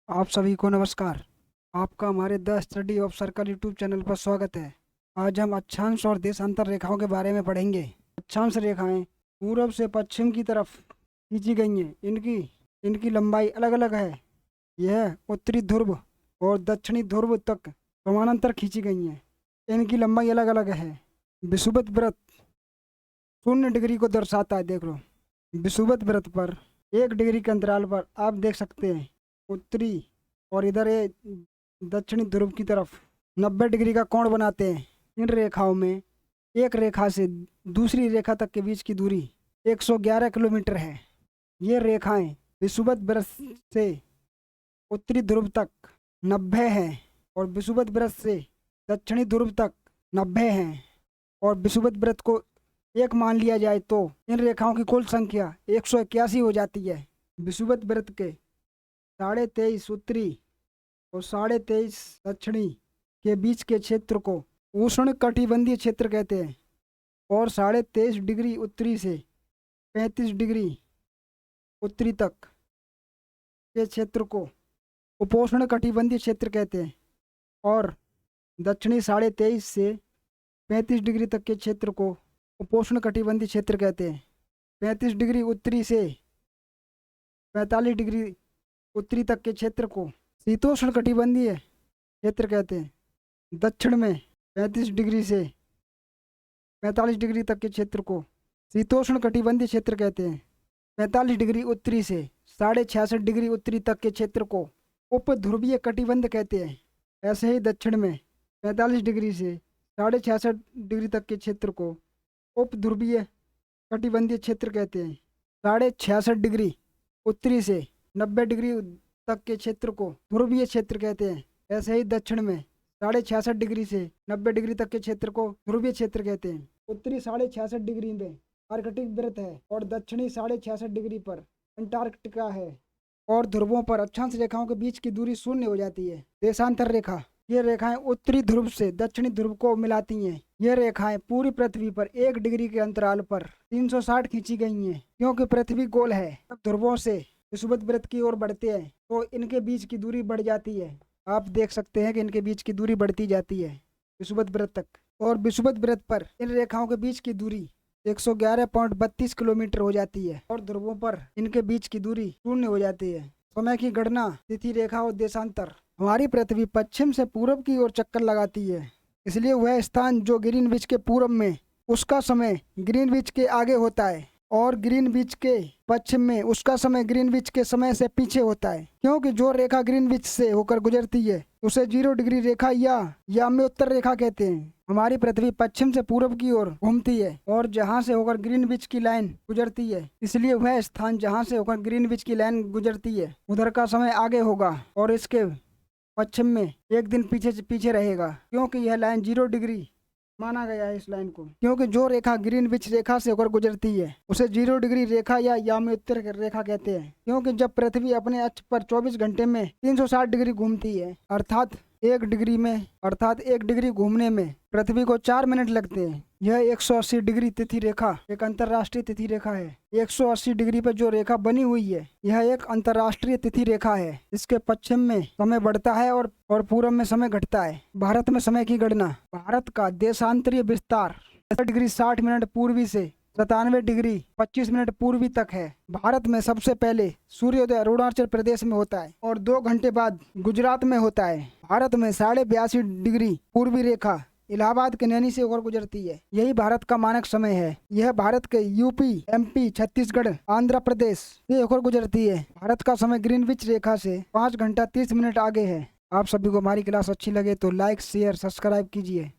आप सभी को नमस्कार। आपका हमारे the study of circle YouTube channel पर स्वागत है। आज हम अक्षांश और देशांतर रेखाओं के बारे में पढ़ेंगे। अक्षांश रेखाएं पूरब से पश्चिम की तरफ खींची गई हैं। इनकी इनकी लंबाई अलग अलग है। यह उत्तरी ध्रुव और दक्षिणी ध्रुव तक समानांतर खींची गई हैं। इनकी लंबाई अलग अलग है। विषुवत वृत्त 0 डिग्री को दर्शाता है। देख लो, विषुवत वृत्त पर 1 डिग्री के अंतराल पर आप देख सकते हैं उत्तरी और इधर ये दक्षिणी ध्रुव की तरफ 90 डिग्री का कोण बनाते हैं। इन रेखाओं में एक रेखा से दूसरी रेखा तक के बीच की दूरी 111 किलोमीटर है। ये रेखाएं विषुवत वृत्त से उत्तरी ध्रुव तक 90 हैं और विषुवत वृत्त से दक्षिणी ध्रुव तक 90 हैं। और विषुवत वृत्त को एक मान लिया जाए तो इन रेखाओं की कुल संख्या 181 हो जाती है। विषुवत वृत्त के 23.5 उत्तरी और 23.5 दक्षिणी के बीच के क्षेत्र को उष्ण कटिबंधीय क्षेत्र कहते हैं और 23.5 डिग्री उत्तरी से 35 डिग्री उत्तरी तक के क्षेत्र को उपोष्ण कटिबंधीय क्षेत्र कहते हैं और दक्षिणी 23.5 से 35 डिग्री तक के क्षेत्र को उपोष्ण कटिबंधीय क्षेत्र कहते हैं। 35 डिग्री उत्तरी से 45 डिग्री उत्तरी तक के क्षेत्र को शीतोष्ण कटिबंधीय क्षेत्र कहते हैं। दक्षिण में 35 डिग्री से 45 डिग्री तक के क्षेत्र को शीतोष्ण कटिबंधीय क्षेत्र कहते हैं। 45 डिग्री उत्तरी से 66.5 डिग्री उत्तरी तक के क्षेत्र को उपध्रुवीय कटिबंध कहते हैं। ऐसे ही दक्षिण में 45 डिग्री से 66.5 डिग्री तक के क्षेत्र को उपध्रुवीय कटिबंधीय क्षेत्र कहते हैं। 66.5 डिग्री उत्तरी से 90 डिग्री तक के क्षेत्र को ध्रुवीय क्षेत्र कहते हैं। ऐसे ही दक्षिण में 66.5 डिग्री से 90 डिग्री तक के क्षेत्र को ध्रुवीय क्षेत्र कहते हैं। उत्तरी 66.5 डिग्री में आर्कटिक वृत्त है और दक्षिणी 66.5 डिग्री पर अंटार्कटिका है और ध्रुवों पर अक्षांश रेखाओं के बीच की दूरी 0 हो जाती है। देशांतर रेखा, ये रेखाएं उत्तरी ध्रुव से दक्षिणी ध्रुव को मिलाती हैं। ये रेखाएं पूरी पृथ्वी पर 1 डिग्री के अंतराल पर 360 खींची गई हैं। क्योंकि पृथ्वी गोल है, ध्रुवों से विषुवत वृत्त की ओर बढ़ते हैं तो इनके बीच की दूरी बढ़ जाती है। आप देख सकते हैं कि इनके बीच की दूरी बढ़ती जाती है विषुवत वृत्त तक। और विषुवत वृत्त पर इन रेखाओं के बीच की दूरी 111.32 किलोमीटर हो जाती है और ध्रुवों पर इनके बीच की दूरी 0 हो जाती है। समय की गणना, तिथि रेखा और देशांतर। हमारी पृथ्वी पश्चिम से पूरब की ओर चक्कर लगाती है, इसलिए वह स्थान जो ग्रीनविच के पूरब में, उसका समय ग्रीनविच के आगे होता है और ग्रीनविच के पश्चिम में उसका समय ग्रीनविच के समय से पीछे होता है। क्योंकि जो रेखा ग्रीनविच से होकर गुजरती है उसे 0 डिग्री रेखा या में उत्तर रेखा कहते हैं। हमारी पृथ्वी पश्चिम से पूरब की ओर घूमती है और जहां से होकर ग्रीनविच की लाइन गुजरती है, इसलिए वह स्थान जहां से होकर ग्रीनविच की लाइन गुजरती है उधर का समय आगे होगा और इसके पश्चिम में 1 दिन पीछे रहेगा। क्योंकि यह लाइन 0 डिग्री माना गया है इस लाइन को। क्योंकि जो रेखा ग्रीनविच रेखा से होकर गुजरती है उसे 0 डिग्री रेखा या में उत्तर रेखा कहते हैं। क्योंकि जब पृथ्वी अपने अक्ष पर 24 घंटे में 360 डिग्री घूमती है, अर्थात 1 डिग्री घूमने में पृथ्वी को 4 मिनट लगते हैं। यह 180 डिग्री तिथि रेखा एक अंतर्राष्ट्रीय तिथि रेखा है। 180 डिग्री पर जो रेखा बनी हुई है यह एक अंतर्राष्ट्रीय तिथि रेखा है। इसके पश्चिम में समय बढ़ता है और पूरब में समय घटता है। भारत में समय की गणना, भारत का देशांतरीय विस्तार 60 डिग्री 60 मिनट पूर्वी से 97 डिग्री 25 मिनट पूर्वी तक है। भारत में सबसे पहले सूर्योदय अरुणाचल प्रदेश में होता है और 2 घंटे बाद गुजरात में होता है। भारत में 82.5 डिग्री पूर्वी रेखा इलाहाबाद के नैनी से होकर गुजरती है। यही भारत का मानक समय है। यह भारत के यूपी, एमपी, छत्तीसगढ़, आंध्र प्रदेश से होकर गुजरती है। भारत का समय ग्रीनविच रेखा से 5 घंटा 30 मिनट आगे है। आप सभी को हमारी क्लास अच्छी लगे तो लाइक, शेयर, सब्सक्राइब कीजिए।